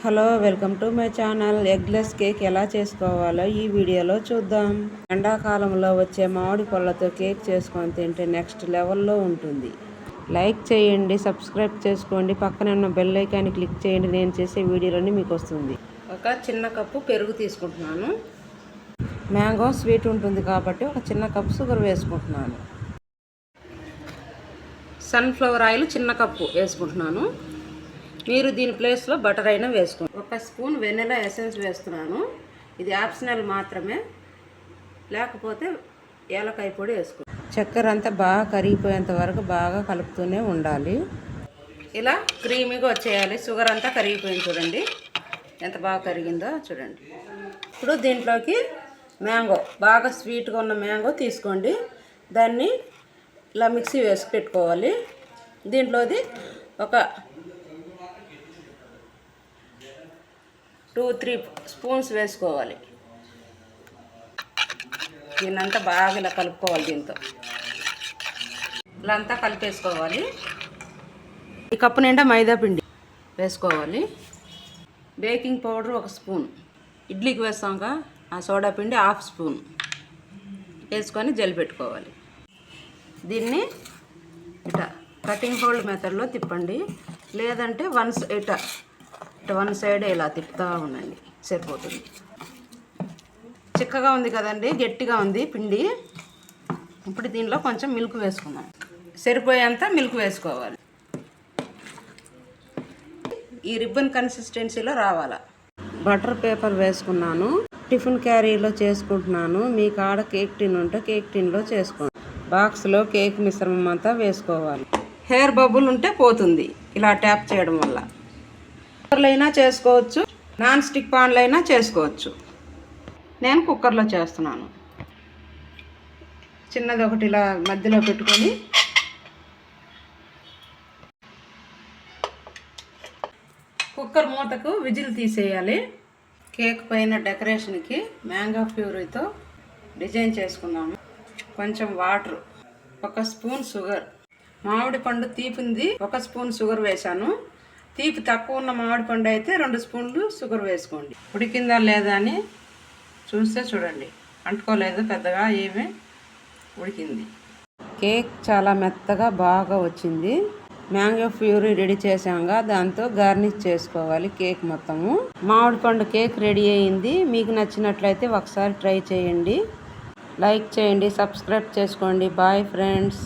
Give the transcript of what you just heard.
Hello, welcome to my channel. Eggless cake ఎలా చేసుకోవాలో ఈ వీడియోలో చూద్దాం. ఎండాకాలంలో వచ్చే మామిడి పళ్ళతో కేక్ చేసుకొని తింటే నెక్స్ట్ లెవెల్లో ఉంటుంది. లైక్ చేయండి, సబ్స్క్రైబ్ చేసుకోండి, పక్కనే ఉన్న బెల్ ఐకాన్ని క్లిక్ చేయండి. నేను చేసే వీడియోలన్నీ మీకు వస్తుంది. ఒక చిన్న కప్పు పెరుగు తీసుకుంటున్నాను. మ్యాంగో స్వీట్ ఉంటుంది కాబట్టి ఒక చిన్న కప్పు షుగర్ వేసుకుంటున్నాను. సన్ఫ్లవర్ ఆయిల్ చిన్న కప్పు వేసుకుంటున్నాను. మీరు దీని ప్లేస్లో బటర్ అయినా వేసుకోండి. ఒక స్పూన్ వెనిలా ఎసెన్స్ వేస్తున్నాను. ఇది ఆప్షనల్ మాత్రమే, లేకపోతే ఏలకాయ పొడి వేసుకోండి. చక్కెర అంతా బాగా కరిగిపోయేంత వరకు బాగా కలుపుతూనే ఉండాలి. ఇలా క్రీమీగా వచ్చేయాలి. షుగర్ అంతా కరిగిపోయింది, చూడండి ఎంత బాగా కరిగిందో చూడండి. ఇప్పుడు దీంట్లోకి మ్యాంగో, బాగా స్వీట్గా ఉన్న మ్యాంగో తీసుకోండి. దాన్ని ఇలా మిక్సీ వేసి పెట్టుకోవాలి. దీంట్లోది ఒక 2-3 స్పూన్స్ వేసుకోవాలి. దీన్నంతా బాగా ఇలా కలుపుకోవాలి. దీంతో ఇలా అంతా కలిపేసుకోవాలి. ఈ కప్పు నిండా మైదా పిండి వేసుకోవాలి. బేకింగ్ పౌడర్ 1 స్పూన్, ఇడ్లీకి వేస్తాంగా ఆ సోడా పిండి 1/2 స్పూన్ వేసుకొని జల్లి పెట్టుకోవాలి. దీన్ని ఇట్లా కటింగ్ హోల్డ్ మెథడ్లో తిప్పండి, లేదంటే వన్ సైడ్ ఇలా తిప్పుతూ ఉండండి, సరిపోతుంది. చిక్కగా ఉంది కదండి, గట్టిగా ఉంది పిండి. ఇప్పుడు దీనిలో కొంచెం మిల్క్ వేసుకుందాం. సరిపోయేంత మిల్క్ వేసుకోవాలి. ఈ రిబ్బన్ కన్సిస్టెన్సీలో రావాలా. బటర్ పేపర్ వేసుకున్నాను. టిఫిన్ క్యారీలో చేసుకుంటున్నాను. మీ కాడ కేక్ టిన్ ఉంటే కేక్ టిన్లో చేసుకోండి. బాక్స్లో కేక్ మిశ్రమం అంతా వేసుకోవాలి. హెయిర్ బబుల్ ఉంటే పోతుంది ఇలా ట్యాప్ చేయడం వల్ల. కుక్కర్లో అయినా చేసుకోవచ్చు, నాన్ స్టిక్ పాన్లో అయినా చేసుకోవచ్చు. నేను కుక్కర్లో చేస్తున్నాను. చిన్నది ఒకటి ఇలా మధ్యలో పెట్టుకొని కుక్కర్ మూతకు విజిల్ తీసేయాలి. కేక్ పైన డెకరేషన్కి మ్యాంగో ప్యూరీతో డిజైన్ చేసుకున్నాము. కొంచెం వాటర్, 1 స్పూన్ షుగర్. మామిడి పండు తీపింది 1 స్పూన్ షుగర్ వేశాను. తీపి తక్కువ ఉన్న మామిడి పండు అయితే 2 స్పూన్లు షుగర్ వేసుకోండి. ఉడికిందా లేదా అని చూస్తే చూడండి, అంటుకోలేదు పెద్దగా, ఏమీ ఉడికింది. కేక్ చాలా మెత్తగా బాగా వచ్చింది. మ్యాంగో ప్యూరీ రెడీ చేసాంగా, దాంతో గార్నిష్ చేసుకోవాలి కేక్ మొత్తము. మామిడి పండు కేక్ రెడీ అయింది. మీకు నచ్చినట్లయితే ఒకసారి ట్రై చేయండి. లైక్ చేయండి, సబ్స్క్రైబ్ చేసుకోండి. Bye friends.